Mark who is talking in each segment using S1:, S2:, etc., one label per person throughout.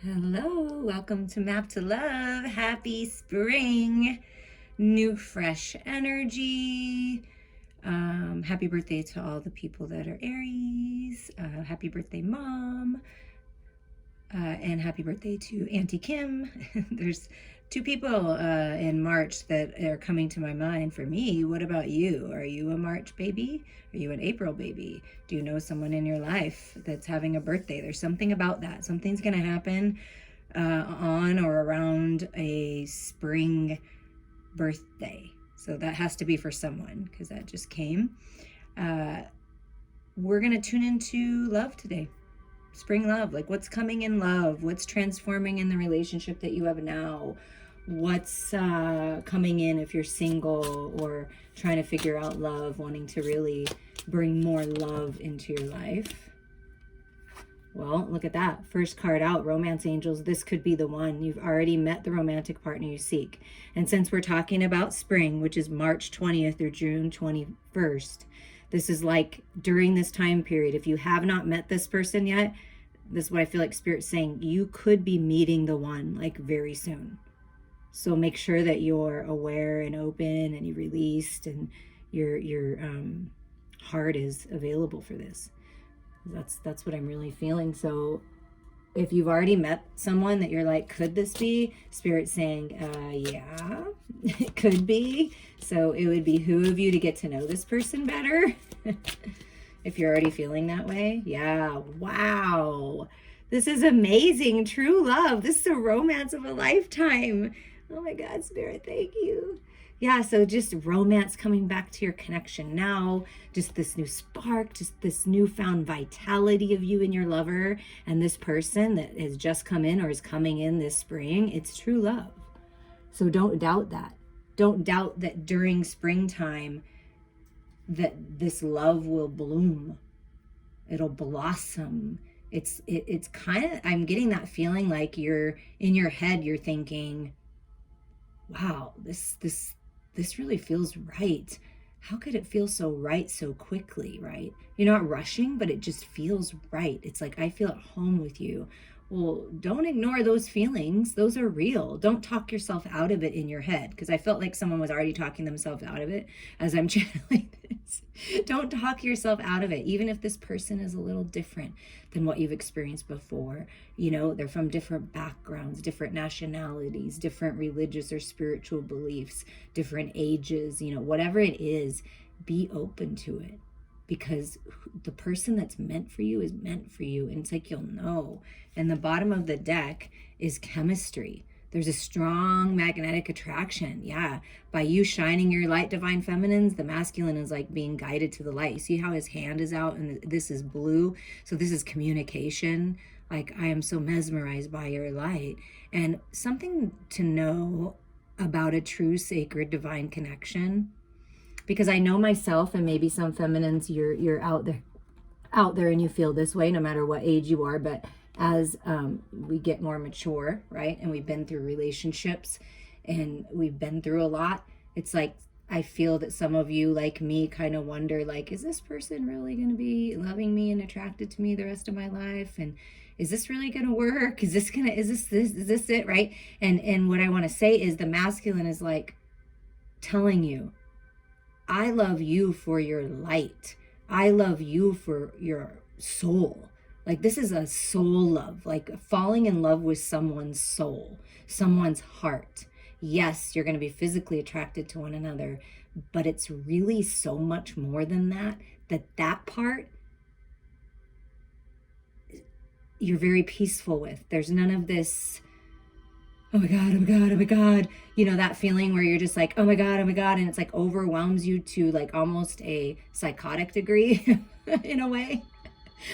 S1: Hello, welcome to Map to Love. Happy spring, new fresh energy. Happy birthday to all the people that are Aries. Happy birthday, Mom. And happy birthday to Auntie Kim. There's two people in March that are coming to my mind for me. What about you? Are you a March baby? Are you an April baby? Do you know someone in your life that's having a birthday? There's something about that. Something's going to happen on or around a spring birthday. So that has to be for someone because that just came. We're going to tune into love today. Spring love, like what's coming in love, what's transforming in the relationship that you have now, what's coming in if you're single or trying to figure out love, wanting to really bring more love into your life. Well, look at that. First card out, Romance Angels. This could be the one. You've already met the romantic partner you seek. And since we're talking about spring, which is March 20th or June 21st, this is like during this time period. If you have not met this person yet, this is what I feel like Spirit's saying. You could be meeting the one like very soon. So make sure that you're aware and open and you're released and your heart is available for this. That's what I'm really feeling. So if you've already met someone that you're like, could this be? Spirit's saying, yeah, it could be. So it would behoove you to get to know this person better. If you're already feeling that way. Yeah, wow. This is amazing. True love. This is a romance of a lifetime. Oh my God, Spirit, thank you. Yeah, so just romance coming back to your connection now, just this new spark, just this newfound vitality of you and your lover and this person that has just come in or is coming in this spring. It's true love. So don't doubt that. Don't doubt that during springtime that this love will bloom. It'll blossom. It's kind of, I'm getting that feeling like you're in your head, you're thinking, wow, this really feels right. How could it feel so right so quickly, right? You're not rushing, but it just feels right. It's like, I feel at home with you. Well, don't ignore those feelings. Those are real. Don't talk yourself out of it in your head, because I felt like someone was already talking themselves out of it as I'm channeling this. Don't talk yourself out of it, even if this person is a little different than what you've experienced before. You know, they're from different backgrounds, different nationalities, different religious or spiritual beliefs, different ages, you know, whatever it is, be open to it. Because the person that's meant for you is meant for you. And it's like, you'll know. And the bottom of the deck is chemistry. There's a strong magnetic attraction. Yeah. By you shining your light, divine feminines, the masculine is like being guided to the light. You see how his hand is out and this is blue? So this is communication. Like, I am so mesmerized by your light. And something to know about a true sacred divine connection, because I know myself, and maybe some feminines, you're out there and you feel this way no matter what age you are. But as we get more mature, right, and we've been through relationships and we've been through a lot, it's like I feel that some of you, like me, kind of wonder, like, is this person really going to be loving me and attracted to me the rest of my life? And is this really going to work? Is this it, right? And what I want to say is the masculine is like telling you, I love you for your light. I love you for your soul. Like, this is a soul love, like falling in love with someone's soul, someone's heart. Yes, you're going to be physically attracted to one another, but it's really so much more than that, that part you're very peaceful with. There's none of this, oh my God, oh my God, oh my God. You know, that feeling where you're just like, oh my God, oh my God. And it's like overwhelms you to like almost a psychotic degree in a way.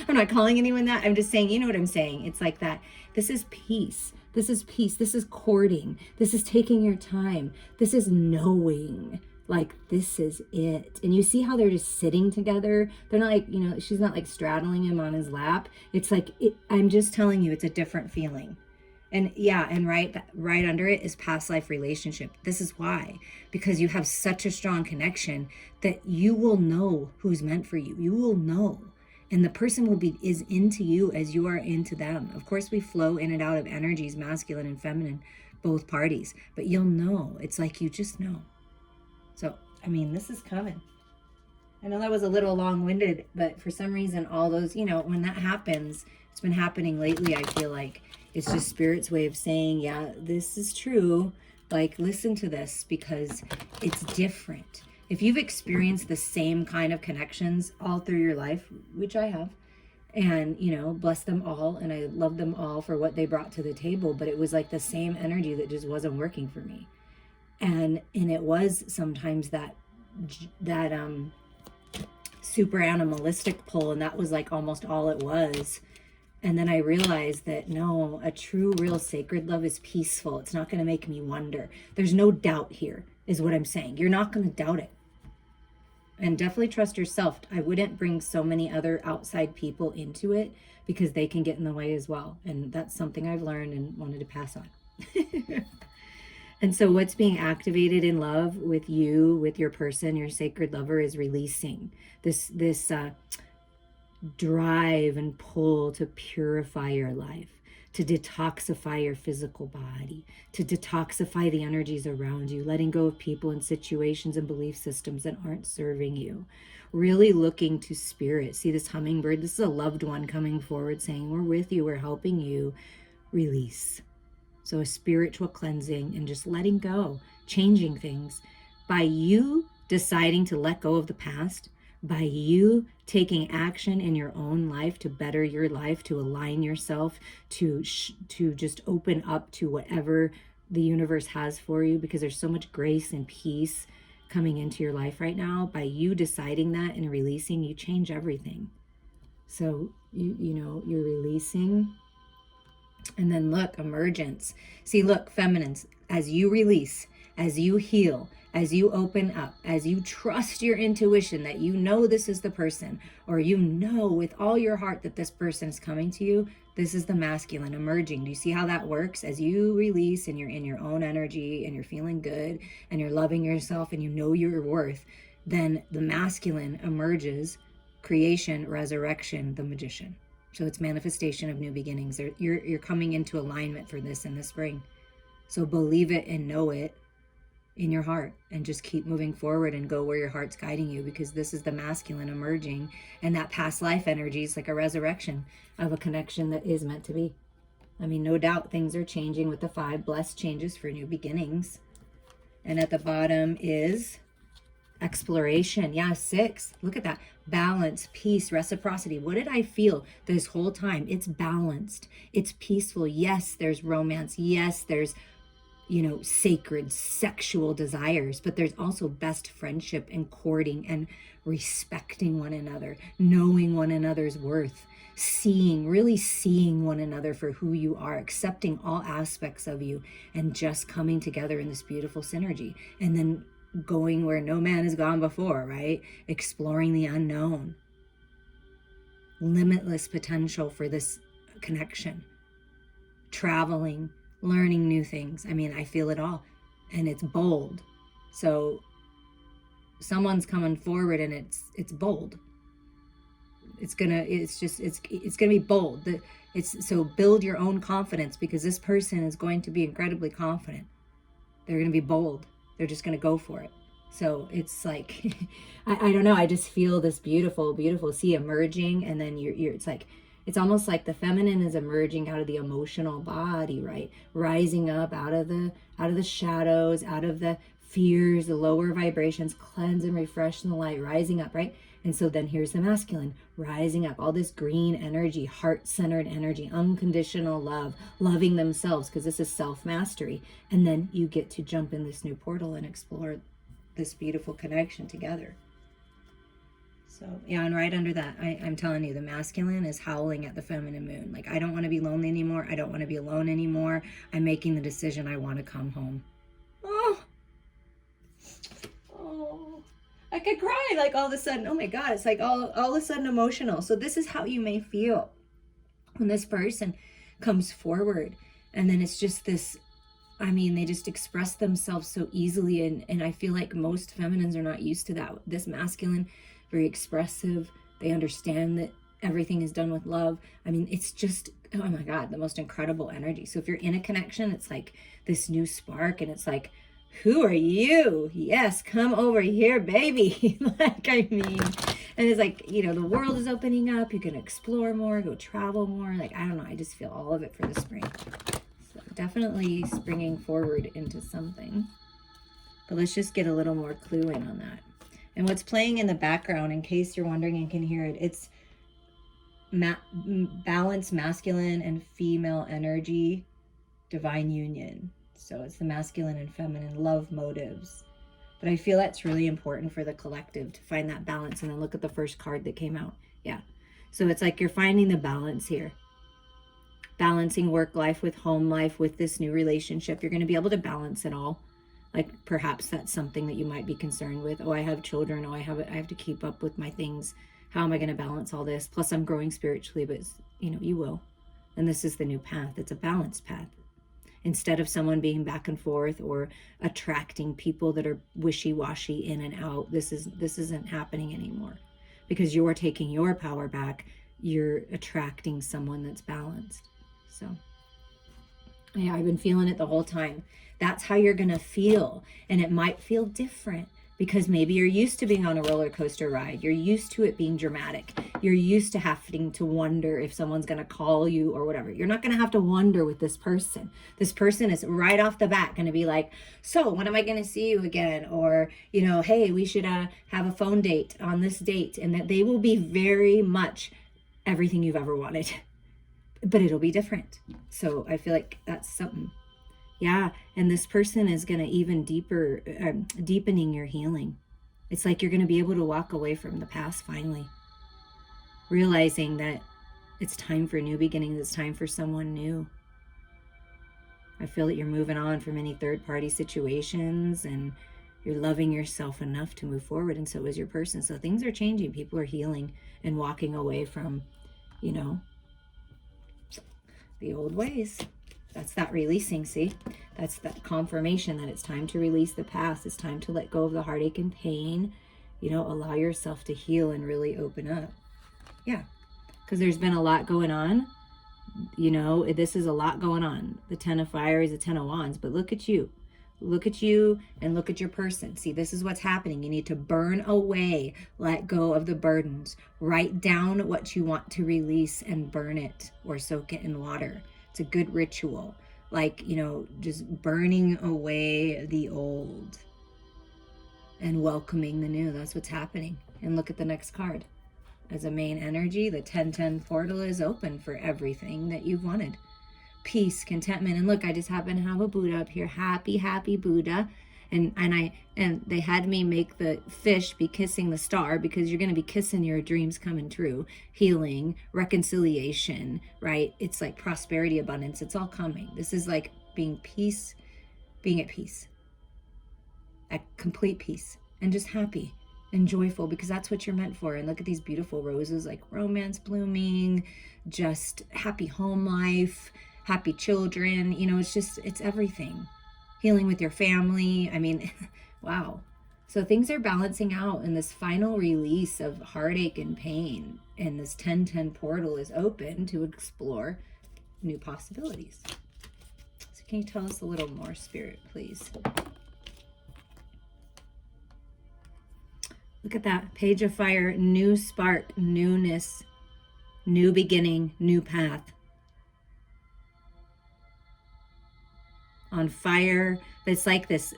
S1: I'm not calling anyone that. I'm just saying, you know what I'm saying? It's like that. This is peace. This is peace. This is courting. This is taking your time. This is knowing, like, this is it. And you see how they're just sitting together. They're not like, you know, she's not like straddling him on his lap. It's like, I'm just telling you, it's a different feeling. And yeah, and right under it is past life relationship. This is why, because you have such a strong connection that you will know who's meant for you. You will know. And the person is into you as you are into them. Of course, we flow in and out of energies, masculine and feminine, both parties. But you'll know. It's like you just know. So, I mean, this is coming. I know that was a little long-winded, but for some reason, all those, when that happens, it's been happening lately, I feel like. It's just Spirit's way of saying, yeah, this is true. Like, listen to this because it's different. If you've experienced the same kind of connections all through your life, which I have, and, bless them all, and I love them all for what they brought to the table, but it was like the same energy that just wasn't working for me. And it was sometimes that super animalistic pull, and that was like almost all it was. And then I realized that no, a true, real sacred love is peaceful. It's not going to make me wonder. There's no doubt here, is what I'm saying. You're not going to doubt it. And definitely trust yourself. I wouldn't bring so many other outside people into it because they can get in the way as well. And that's something I've learned and wanted to pass on. And so what's being activated in love with you, with your person, your sacred lover, is releasing this drive and pull to purify your life, to detoxify your physical body, to detoxify the energies around you, letting go of people and situations and belief systems that aren't serving you. Really looking to spirit. See this hummingbird? This is a loved one coming forward saying, we're with you, we're helping you. Release. So a spiritual cleansing and just letting go, changing things. By you deciding to let go of the past, by you taking action in your own life to better your life, to align yourself, to just open up to whatever the universe has for you, because there's so much grace and peace coming into your life right now. By you deciding that and releasing, you change everything. So you're releasing. And then look, emergence. See, look, feminines, as you release, as you heal, as you open up, as you trust your intuition that you know this is the person, or you know with all your heart that this person is coming to you, this is the masculine emerging. Do you see how that works? As you release and you're in your own energy and you're feeling good and you're loving yourself and you know your worth, then the masculine emerges, creation, resurrection, the magician. So it's manifestation of new beginnings. You're coming into alignment for this in the spring. So believe it and know it in your heart and just keep moving forward and go where your heart's guiding you, because this is the masculine emerging, and that past life energy is like a resurrection of a connection that is meant to be. I mean, no doubt things are changing with the 5 blessed changes for new beginnings. And at the bottom is exploration. Yeah, 6. Look at that. Balance, peace, reciprocity. What did I feel this whole time? It's balanced. It's peaceful. Yes, there's romance. Yes, there's, sacred sexual desires, but there's also best friendship and courting and respecting one another, knowing one another's worth, really seeing one another for who you are, accepting all aspects of you, and just coming together in this beautiful synergy. And then going where no man has gone before, right? Exploring the unknown. Limitless potential for this connection. Traveling, learning new things. I mean, I feel it all. And it's bold. So someone's coming forward and it's bold. It's gonna be bold. So build your own confidence, because this person is going to be incredibly confident. They're gonna be bold. They're just going to go for it. So it's like, I don't know. I just feel this beautiful, beautiful sea emerging. And then it's almost like the feminine is emerging out of the emotional body, right? Rising up out of the shadows, out of the fears, the lower vibrations, cleanse and refresh in the light, rising up, right? And so then here's the masculine rising up, all this green energy, heart-centered energy, unconditional love, loving themselves, because this is self-mastery. And then you get to jump in this new portal and explore this beautiful connection together. So yeah, and right under that, I'm telling you, the masculine is howling at the feminine moon. Like, I don't want to be lonely anymore. I don't want to be alone anymore. I'm making the decision. I want to come home. Oh, I could cry, like, all of a sudden. Oh my God, it's like all of a sudden emotional. So this is how you may feel when this person comes forward. And then it's just this, I mean, they just express themselves so easily. And I feel like most feminines are not used to that. This masculine, very expressive. They understand that everything is done with love. I mean, it's just, oh my God, the most incredible energy. So if you're in a connection, it's like this new spark, and it's like, who are you? Yes, come over here, baby. Like, I mean, and it's like, you know, the world is opening up. You can explore more, go travel more. Like, I don't know. I just feel all of it for the spring. So definitely springing forward into something. But let's just get a little more clue in on that. And what's playing in the background, in case you're wondering and can hear it, it's balanced masculine and female energy, divine union. So it's the masculine and feminine love motives. But I feel that's really important for the collective to find that balance. And then look at the first card that came out. Yeah. So it's like you're finding the balance here. Balancing work life with home life with this new relationship. You're going to be able to balance it all. Like perhaps that's something that you might be concerned with. Oh, I have children. Oh, I have to keep up with my things. How am I going to balance all this? Plus I'm growing spiritually, but you know, you will. And this is the new path. It's a balanced path. Instead of someone being back and forth or attracting people that are wishy-washy in and out, this isn't happening anymore, because you're taking your power back. You're attracting someone that's balanced. So yeah, I've been feeling it the whole time. That's how you're going to feel. And it might feel different because maybe you're used to being on a roller coaster ride. You're used to it being dramatic. You're used to having to wonder if someone's going to call you or whatever. You're not going to have to wonder with this person. This person is right off the bat going to be like, so when am I going to see you again? Or, you know, hey, we should have a phone date on this date. And that they will be very much everything you've ever wanted. But it'll be different. So I feel like that's something. Yeah, and this person is going to even deepening your healing. It's like you're going to be able to walk away from the past finally, realizing that it's time for new beginnings. It's time for someone new. I feel that you're moving on from any third-party situations, and you're loving yourself enough to move forward, and so is your person. So things are changing. People are healing and walking away from, you know, the old ways. That's that releasing, see? That's that confirmation that it's time to release the past. It's time to let go of the heartache and pain. You know, allow yourself to heal and really open up. Yeah, because there's been a lot going on. You know, this is a lot going on. The 10 of Fire is the 10 of Wands, but look at you. Look at you and look at your person. See, this is what's happening. You need to burn away, let go of the burdens. Write down what you want to release and burn it or soak it in water. It's a good ritual, like, you know, just burning away the old and welcoming the new. That's what's happening. And look at the next card. As a main energy, the 1010 portal is open for everything that you've wanted. Peace, contentment. And look, I just happen to have a Buddha up here. Happy, happy Buddha. And they had me make the fish be kissing the star, because you're going to be kissing your dreams coming true, healing, reconciliation, right? It's like prosperity, abundance. It's all coming. This is like being at peace, at complete peace, and just happy and joyful, because that's what you're meant for. And look at these beautiful roses, like romance blooming, just happy home life, happy children. You know, it's everything. Healing with your family. I mean, wow. So things are balancing out, and this final release of heartache and pain, and this 1010 portal is open to explore new possibilities. So can you tell us a little more, Spirit, please? Look at that. Page of Fire, new spark, newness, new beginning, new path. On fire, it's like this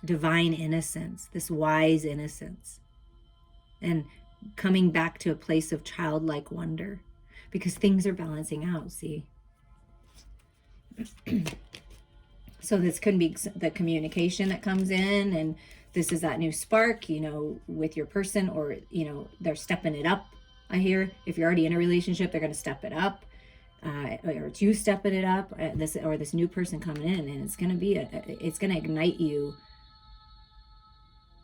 S1: divine innocence, this wise innocence, and coming back to a place of childlike wonder, because things are balancing out, see? So this could be the communication that comes in, and this is that new spark, you know, with your person, or, you know, they're stepping it up. I hear if you're already in a relationship, they're going to step it up. Or it's you stepping it up, this new person coming in, and it's going to ignite you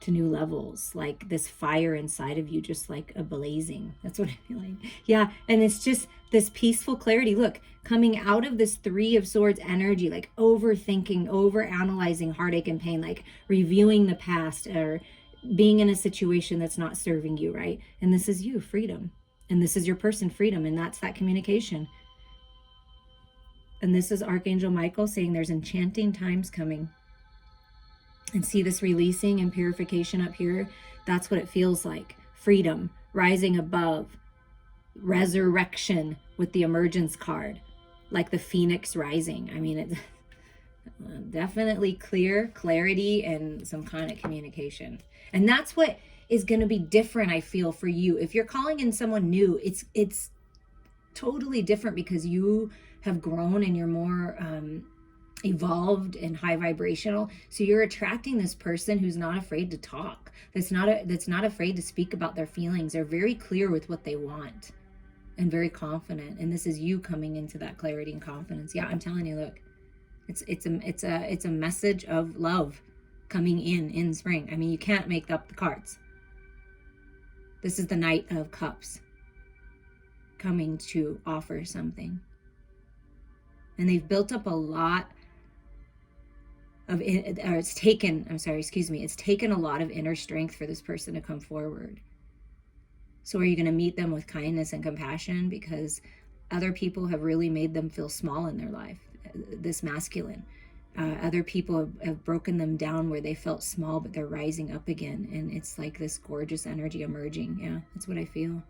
S1: to new levels, like this fire inside of you, just like a blazing. That's what I feel like. Yeah. And it's just this peaceful clarity. Look, coming out of this 3 of Swords energy, like overthinking, over analyzing heartache and pain, like reviewing the past, or being in a situation that's not serving you, right? And this is you, freedom. And this is your person, freedom. And that's that communication. And this is Archangel Michael saying there's enchanting times coming. And see this releasing and purification up here? That's what it feels like. Freedom, rising above, resurrection with the emergence card, like the phoenix rising. I mean, it's definitely clarity, and some kind of communication. And that's what is going to be different, I feel, for you. If you're calling in someone new, it's totally different because you have grown and you're more evolved and high vibrational. So you're attracting this person who's not afraid to talk, that's not afraid to speak about their feelings. They're very clear with what they want and very confident. And this is you coming into that clarity and confidence. Yeah, I'm telling you, look, it's a message of love coming in spring. I mean, you can't make up the cards. This is the Knight of Cups coming to offer something. And they've built up a lot of it, or it's taken a lot of inner strength for this person to come forward. So are you going to meet them with kindness and compassion? Because other people have really made them feel small in their life, this masculine. Other people have broken them down where they felt small, but they're rising up again. And it's like this gorgeous energy emerging. Yeah, that's what I feel.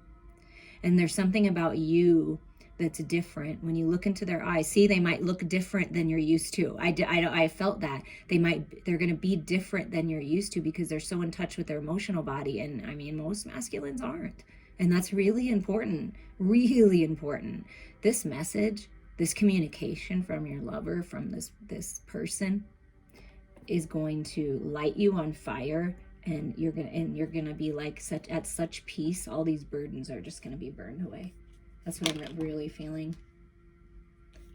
S1: And there's something about you that's different when you look into their eyes. See, they might look different than you're used to. I felt that they're going to be different than you're used to because they're so in touch with their emotional body. And I mean, most masculines aren't. And that's really important, really important. This message, this communication from your lover, from this person, is going to light you on fire, and you're gonna be like at such peace. All these burdens are just gonna be burned away. That's what I'm really feeling.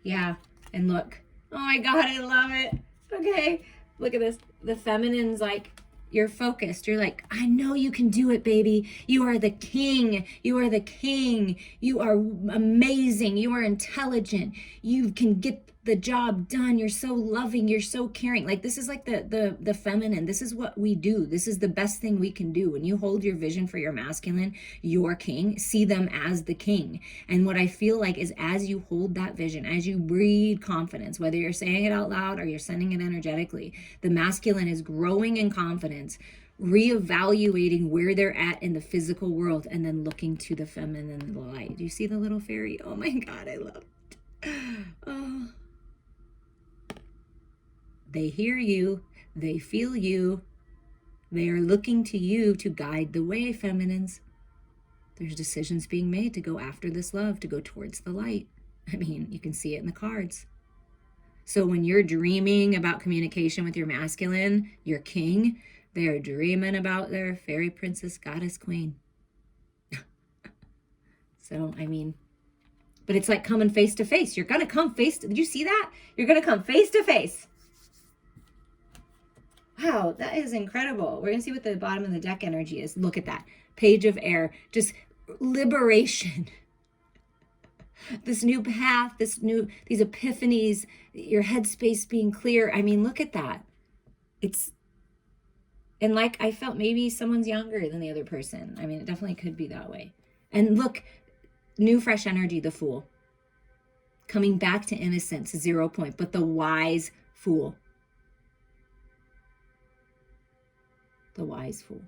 S1: Yeah, and look, oh my God, I love it. Okay, look at this. The feminine's like, you're focused. You're like, I know you can do it, baby. You are the king. You are the king. You are amazing. You are intelligent. You can get the job done. You're so loving. You're so caring. Like, this is like the feminine. This is what we do. This is the best thing we can do. When you hold your vision for your masculine, your king, see them as the king. And what I feel like is, as you hold that vision, as you breathe confidence, whether you're saying it out loud or you're sending it energetically, the masculine is growing in confidence, reevaluating where they're at in the physical world, and then looking to the feminine light. Do you see the little fairy? Oh my God, I love it. Oh. They hear you, they feel you, they are looking to you to guide the way, feminines. There's decisions being made to go after this love, to go towards the light. I mean, you can see it in the cards. So when you're dreaming about communication with your masculine, your king, they are dreaming about their fairy princess, goddess, queen. So, I mean, but it's like coming face to face. You're going to come did you see that? You're going to come face to face. Wow, that is incredible. We're going to see what the bottom of the deck energy is. Look at that. Page of Air. Just liberation. This new path, these epiphanies, your headspace being clear. I mean, look at that. And like, I felt maybe someone's younger than the other person. I mean, it definitely could be that way. And look, new fresh energy, the Fool. Coming back to innocence, 0 point, but the wise Fool. The wise Fool.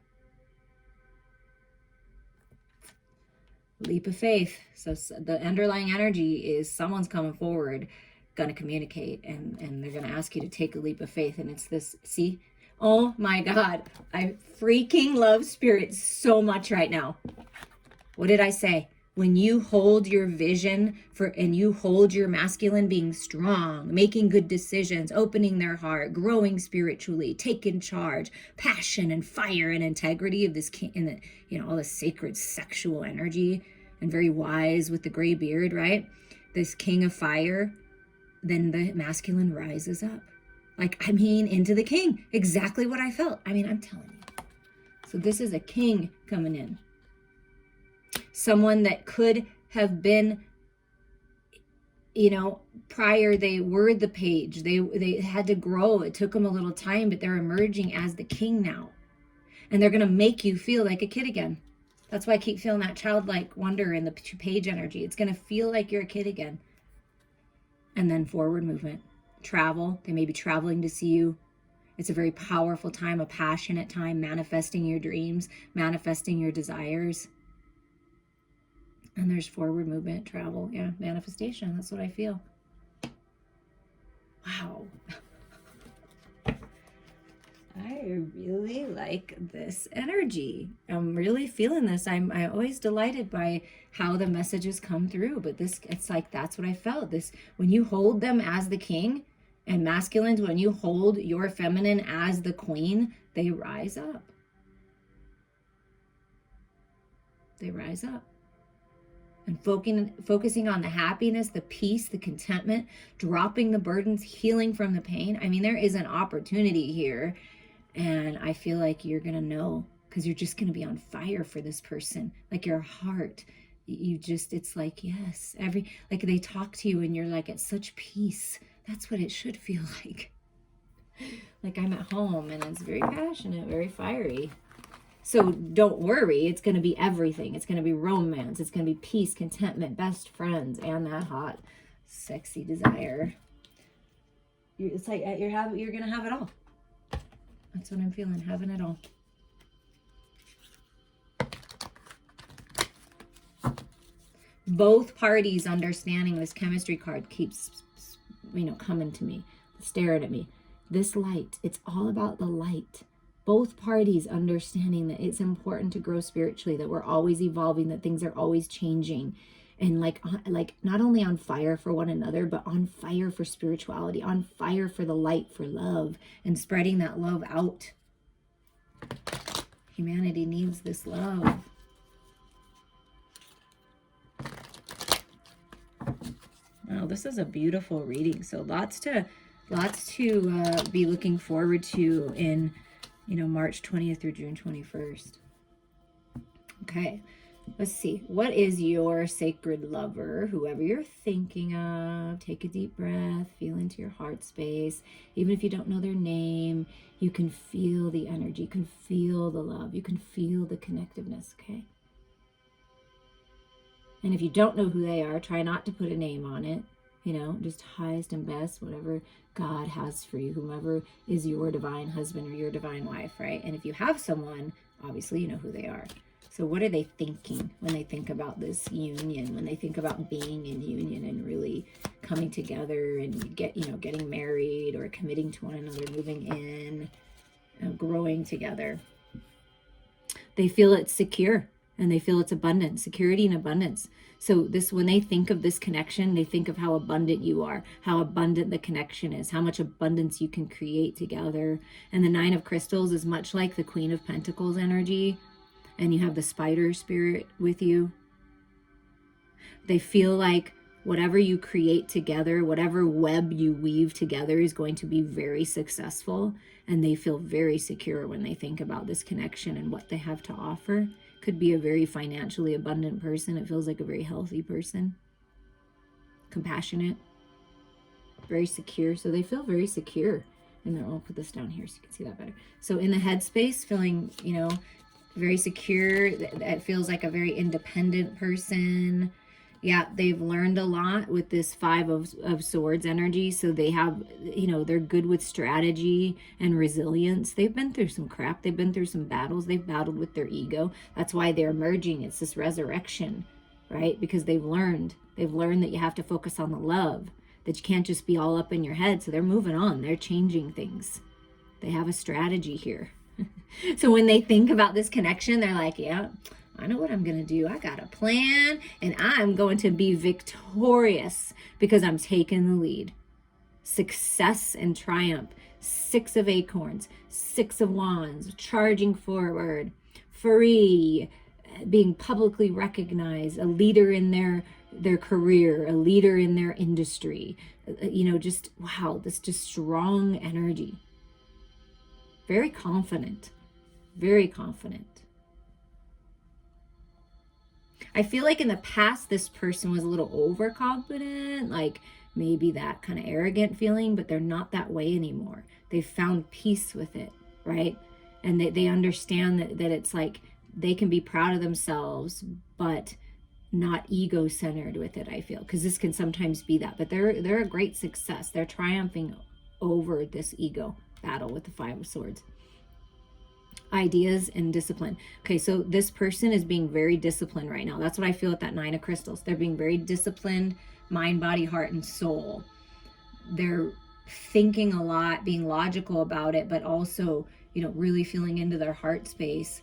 S1: Leap of faith. So the underlying energy is someone's coming forward, going to communicate, and they're going to ask you to take a leap of faith. And it's this, see? Oh my God. I freaking love Spirit so much right now. What did I say? When you hold your vision and you hold your masculine being strong, making good decisions, opening their heart, growing spiritually, taking charge, passion and fire and integrity of this king, and all the sacred sexual energy, and very wise with the gray beard, right? This king of fire, then the masculine rises up. Into the king. Exactly what I felt. I'm telling you. So this is a king coming in. Someone that could have been, prior, they were the page. They had to grow. It took them a little time, but they're emerging as the king now. And they're going to make you feel like a kid again. That's why I keep feeling that childlike wonder in the page energy. It's going to feel like you're a kid again. And then forward movement. Travel. They may be traveling to see you. It's a very powerful time, a passionate time, manifesting your dreams, manifesting your desires. And there's forward movement, travel. Yeah, manifestation. That's what I feel. Wow. I really like this energy. I'm really feeling this. I'm always delighted by how the messages come through, but this, it's like, that's what I felt. This, when you hold them as the king, and masculines, when you hold your feminine as the queen, they rise up. They rise up. And focusing on the happiness, the peace, the contentment, dropping the burdens, healing from the pain. I mean, there is an opportunity here. And I feel like you're going to know, because you're just going to be on fire for this person. Like your heart, you just, it's like, yes, like they talk to you and you're like at such peace. That's what it should feel like. Like I'm at home and it's very passionate, very fiery. So don't worry, it's going to be everything. It's going to be romance. It's going to be peace, contentment, best friends, and that hot, sexy desire. It's like you're going to have it all. That's what I'm feeling, having it all. Both parties understanding this chemistry card keeps, coming to me, staring at me. This light, it's all about the light. Both parties understanding that it's important to grow spiritually, that we're always evolving, that things are always changing. And like not only on fire for one another, but on fire for spirituality, on fire for the light, for love, and spreading that love out. Humanity needs this love. Wow, this is a beautiful reading. So lots to be looking forward to in, March 20th through June 21st. Okay. Let's see. What is your sacred lover? Whoever you're thinking of, take a deep breath, feel into your heart space. Even if you don't know their name, you can feel the energy. You can feel the love. You can feel the connectiveness, okay? And if you don't know who they are, try not to put a name on it. Just highest and best, whatever God has for you, whomever is your divine husband or your divine wife, right? And if you have someone, obviously you know who they are. So what are they thinking when they think about this union, when they think about being in union and really coming together and getting married or committing to one another, moving in, growing together? They feel it's secure and they feel it's abundant, security and abundance. So when they think of this connection, they think of how abundant you are, how abundant the connection is, how much abundance you can create together. And the Nine of Crystals is much like the Queen of Pentacles energy. And you have the spider spirit with you. They feel like whatever you create together, whatever web you weave together is going to be very successful. And they feel very secure when they think about this connection and what they have to offer. Could be a very financially abundant person. It feels like a very healthy person. Compassionate. Very secure. So they feel very secure. And I'll put this down here so you can see that better. So in the headspace, feeling, very secure. That feels like a very independent person. Yeah, they've learned a lot with this Five of Swords energy. So they have, they're good with strategy and resilience. They've been through some crap. They've been through some battles. They've battled with their ego. That's why they're emerging. It's this resurrection, right? Because they've learned that you have to focus on the love, that you can't just be all up in your head. So they're moving on. They're changing things. They have a strategy here. So when they think about this connection, they're like, yeah, I know what I'm going to do. I got a plan and I'm going to be victorious because I'm taking the lead. Success and triumph. 6 of Acorns, 6 of Wands, charging forward, free, being publicly recognized, a leader in their career, a leader in their industry. Just, wow, this just strong energy. Very confident. Very confident. I feel like in the past, this person was a little overconfident, like maybe that kind of arrogant feeling, but they're not that way anymore. They've found peace with it, right? And they understand that it's like they can be proud of themselves, but not ego-centered with it, I feel, because this can sometimes be that. But they're a great success. They're triumphing over this ego battle with the Five of Swords. Ideas and discipline. Okay, so this person is being very disciplined right now. That's what I feel with that Nine of Crystals. They're being very disciplined, mind, body, heart, and soul. They're thinking a lot, being logical about it, but also, you know, really feeling into their heart space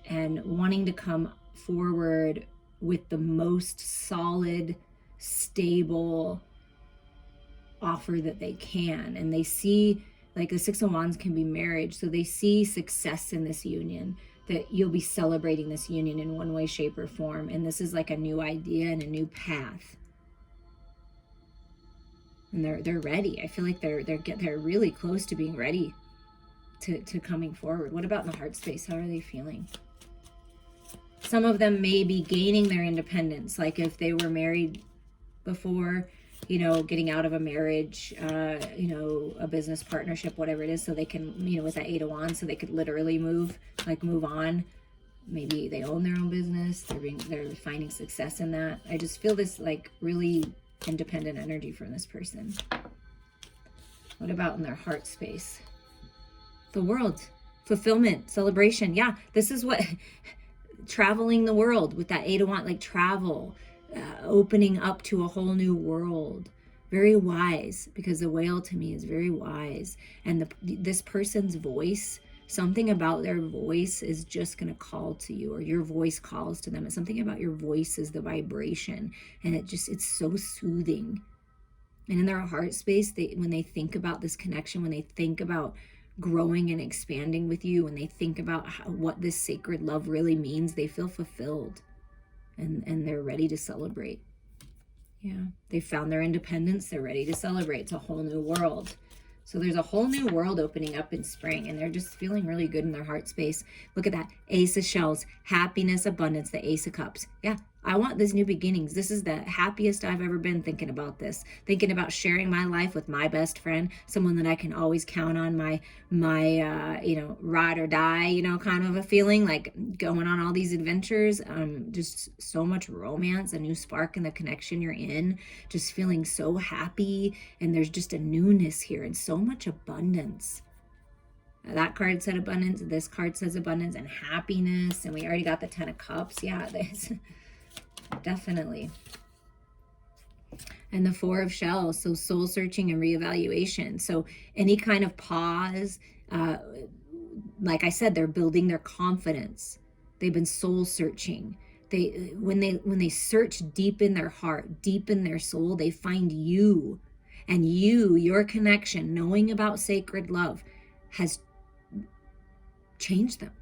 S1: and wanting to come forward with the most solid, stable offer that they can. And they see, like the Six of Wands can be marriage, so they see success in this union, that you'll be celebrating this union in one way, shape, or form. And this is like a new idea and a new path. And they're ready. I feel like they're really close to being ready to coming forward. What about in the heart space? How are they feeling? Some of them may be gaining their independence, like if they were married before, you know, getting out of a marriage, you know, a business partnership, whatever it is, so they can, you know, with that Eight of Wands, so they could literally move on. Maybe they own their own business. They're finding success in that. I just feel this like really independent energy from this person. What about in their heart space? The World, fulfillment, celebration. Yeah, this is what traveling the world with that Eight of Wands, like travel, opening up to a whole new world. Very wise, because the Whale to me is very wise. And this person's voice, something about their voice is just going to call to you, or your voice calls to them. It's something about your voice is the vibration, and it's so soothing. And in their heart space, when they think about this connection, when they think about growing and expanding with you, when they think about what this sacred love really means, they feel fulfilled, and they're ready to celebrate. Yeah, they found their independence. They're ready to celebrate. It's a whole new world. So there's a whole new world opening up in spring, and they're just feeling really good in their heart space. Look at that. Ace of Shells, happiness, abundance, the Ace of Cups. Yeah, I want this new beginnings. This is the happiest I've ever been thinking about this. Thinking about sharing my life with my best friend, someone that I can always count on, my you know, ride or die, you know, kind of a feeling, like going on all these adventures. Just so much romance, a new spark in the connection you're in, just feeling so happy, and there's just a newness here and so much abundance. That card said abundance, this card says abundance and happiness, and we already got the Ten of Cups. Yeah, this definitely. And the Four of Shells, so soul searching and reevaluation. So any kind of pause, like I said, they're building their confidence. They've been soul searching. When they search deep in their heart, deep in their soul, they find you. And your connection, knowing about sacred love, has changed them.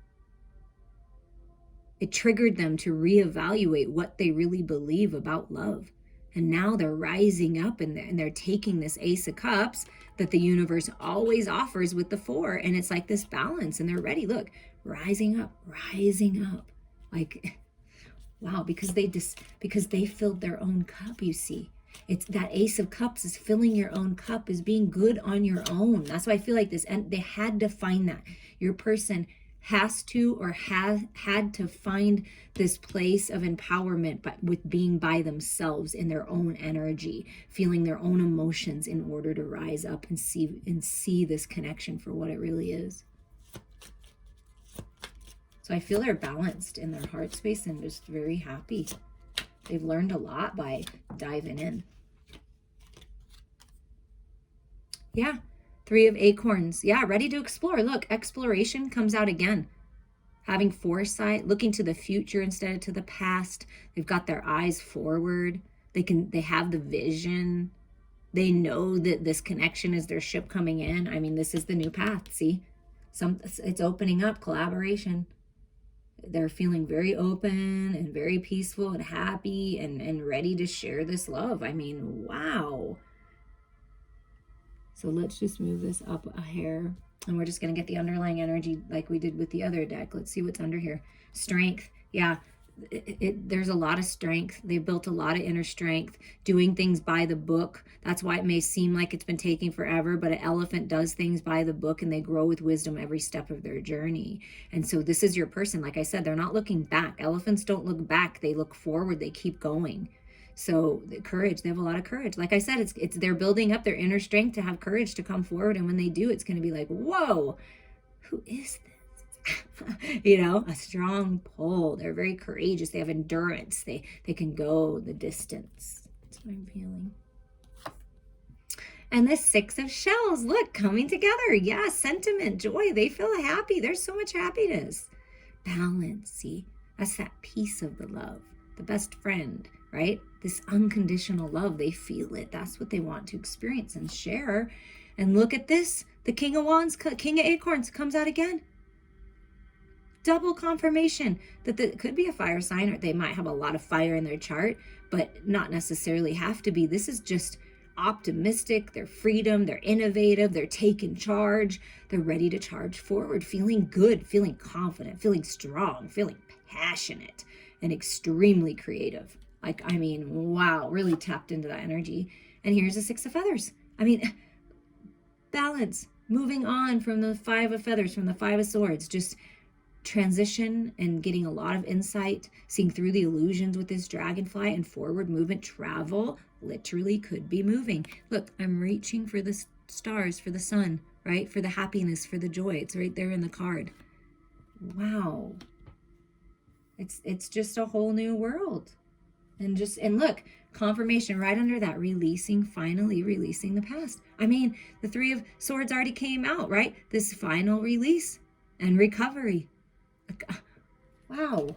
S1: It triggered them to reevaluate what they really believe about love. And now they're rising up, and they're taking this Ace of Cups that the universe always offers with the Four. And it's like this balance, and they're ready. Look, rising up. Like, wow, because they filled their own cup, you see. It's that Ace of Cups is filling your own cup, is being good on your own. That's why I feel like this, and they had to find that. Your person has to, or had to find this place of empowerment, but with being by themselves in their own energy, feeling their own emotions, in order to rise up and see this connection for what it really is. So I feel they're balanced in their heart space and just very happy. They've learned a lot by diving in. Yeah, Three of Acorns. Yeah, ready to explore. Look, exploration comes out again. Having foresight, looking to the future instead of to the past. They've got their eyes forward. They have the vision. They know that this connection is their ship coming in. I mean, this is the new path. See, it's opening up, collaboration. They're feeling very open and very peaceful and happy and ready to share this love. I mean, wow. So let's just move this up a hair, and we're just going to get the underlying energy like we did with the other deck. Let's see what's under here. Strength. Yeah, there's a lot of strength. They've built a lot of inner strength, doing things by the book. That's why it may seem like it's been taking forever, but an elephant does things by the book, and they grow with wisdom every step of their journey. And so this is your person. Like I said, they're not looking back. Elephants don't look back. They look forward. They keep going. So the courage, they have a lot of courage. Like I said, it's they're building up their inner strength to have courage to come forward. And when they do, it's going to be like, whoa, who is this? You know, a strong pull. They're very courageous. They have endurance. They can go the distance. That's what I'm feeling. And this Six of Shells, look, coming together. Yeah, sentiment, joy. They feel happy. There's so much happiness. Balance, see? That's that piece of the love. The best friend, right? This unconditional love. They feel it. That's what they want to experience and share. And look at this. The King of Wands, King of Acorns comes out again. Double confirmation that it could be a fire sign, or they might have a lot of fire in their chart, but not necessarily have to be. This is just optimistic, their freedom, they're innovative, they're taking charge, they're ready to charge forward, feeling good, feeling confident, feeling strong, feeling passionate, and extremely creative. Like, I mean, wow, really tapped into that energy. And here's the Six of Feathers. I mean, balance, moving on from the Five of Feathers, from the Five of Swords, just transition and getting a lot of insight, seeing through the illusions with this dragonfly, and forward movement. Travel literally could be moving. Look, I'm reaching for the stars, for the sun, right? For the happiness, for the joy. It's right there in the card. Wow. It's just a whole new world. And look, confirmation right under that, releasing, finally releasing the past. I mean, the Three of Swords already came out, right? This final release and recovery. Wow.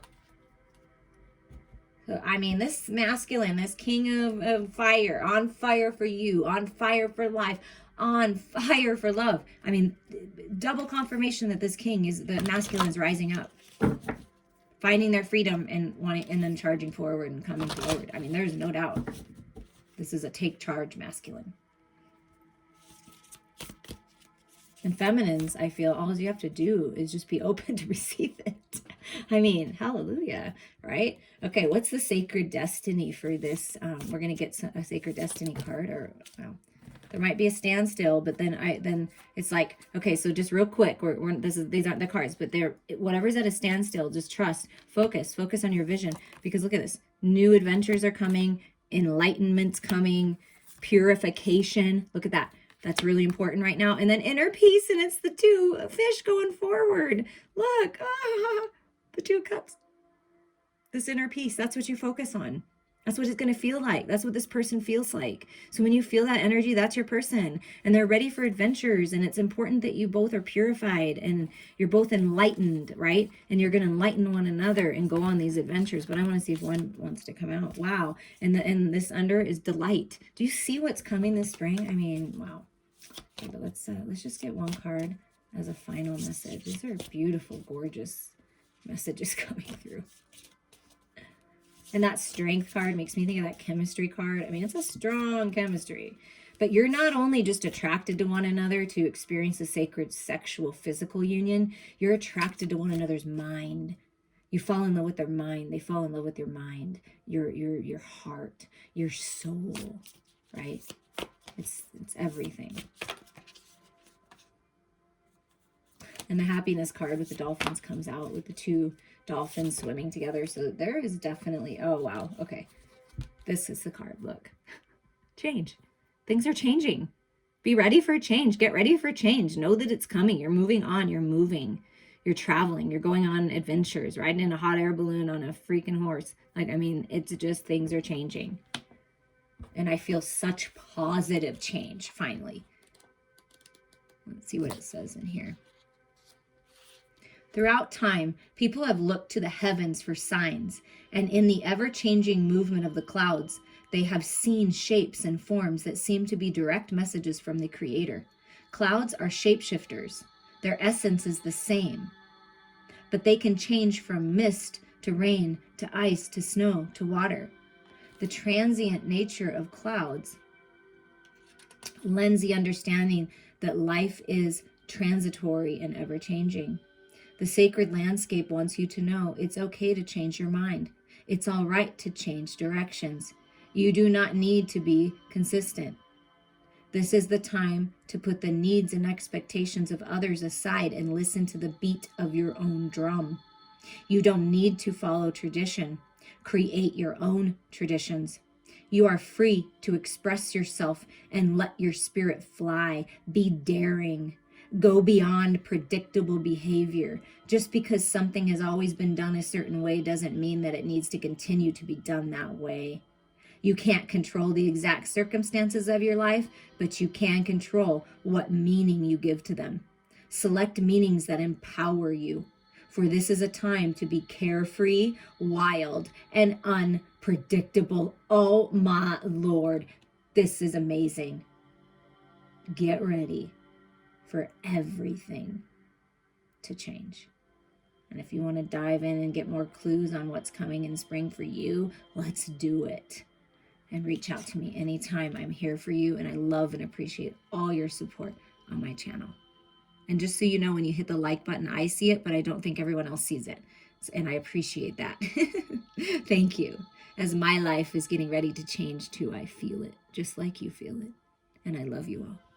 S1: So, I mean, this masculine, this king of fire, on fire for you, on fire for life, on fire for love. I mean, double confirmation that this king is, the masculine is rising up, finding their freedom and wanting, and then charging forward and coming forward. I mean, there's no doubt. This is a take charge masculine. And feminines, I feel all you have to do is just be open to receive it. I mean, hallelujah, right? Okay, what's the sacred destiny for this? We're going to get a sacred destiny card, or well, there might be a standstill, but then it's like, okay, so just real quick, these aren't the cards, but they're, whatever's at a standstill, just trust, focus on your vision, because look at this, new adventures are coming, enlightenment's coming, purification, look at that. That's really important right now. And then inner peace, and it's the two fish going forward. Look, the Two of Cups. This inner peace, that's what you focus on. That's what it's going to feel like. That's what this person feels like. So when you feel that energy, that's your person. And they're ready for adventures. And it's important that you both are purified and you're both enlightened, right? And you're going to enlighten one another and go on these adventures. But I want to see if one wants to come out. Wow. And this under is delight. Do you see what's coming this spring? I mean, wow. Okay, but let's just get one card as a final message. These are beautiful, gorgeous messages coming through. And that strength card makes me think of that chemistry card. I mean, it's a strong chemistry. But you're not only just attracted to one another to experience a sacred sexual physical union, you're attracted to one another's mind. You fall in love with their mind. They fall in love with your mind, your heart, your soul, right? It's everything. And the happiness card with the dolphins comes out with the two dolphins swimming together. So there is definitely, oh, wow. Okay. This is the card. Look. Change. Things are changing. Be ready for change. Get ready for change. Know that it's coming. You're moving on. You're moving. You're traveling. You're going on adventures. Riding in a hot air balloon on a freaking horse. Like, I mean, it's just things are changing. And I feel such positive change, finally. Let's see what it says in here. Throughout time, people have looked to the heavens for signs, and in the ever-changing movement of the clouds, they have seen shapes and forms that seem to be direct messages from the Creator. Clouds are shapeshifters. Their essence is the same, but they can change from mist to rain to ice to snow to water. The transient nature of clouds lends the understanding that life is transitory and ever-changing. The sacred landscape wants you to know it's okay to change your mind. It's all right to change directions. You do not need to be consistent. This is the time to put the needs and expectations of others aside and listen to the beat of your own drum. You don't need to follow tradition. Create your own traditions. You are free to express yourself and let your spirit fly. Be daring. Go beyond predictable behavior. Just because something has always been done a certain way doesn't mean that it needs to continue to be done that way. You can't control the exact circumstances of your life, but you can control what meaning you give to them. Select meanings that empower you, for this is a time to be carefree, wild, and unpredictable. Oh my Lord, this is amazing. Get ready for everything to change. And if you want to dive in and get more clues on what's coming in spring for you, let's do it. And reach out to me anytime. I'm here for you, and I love and appreciate all your support on my channel. And just so you know, when you hit the like button, I see it, but I don't think everyone else sees it. And I appreciate that. Thank you. As my life is getting ready to change too, I feel it just like you feel it. And I love you all.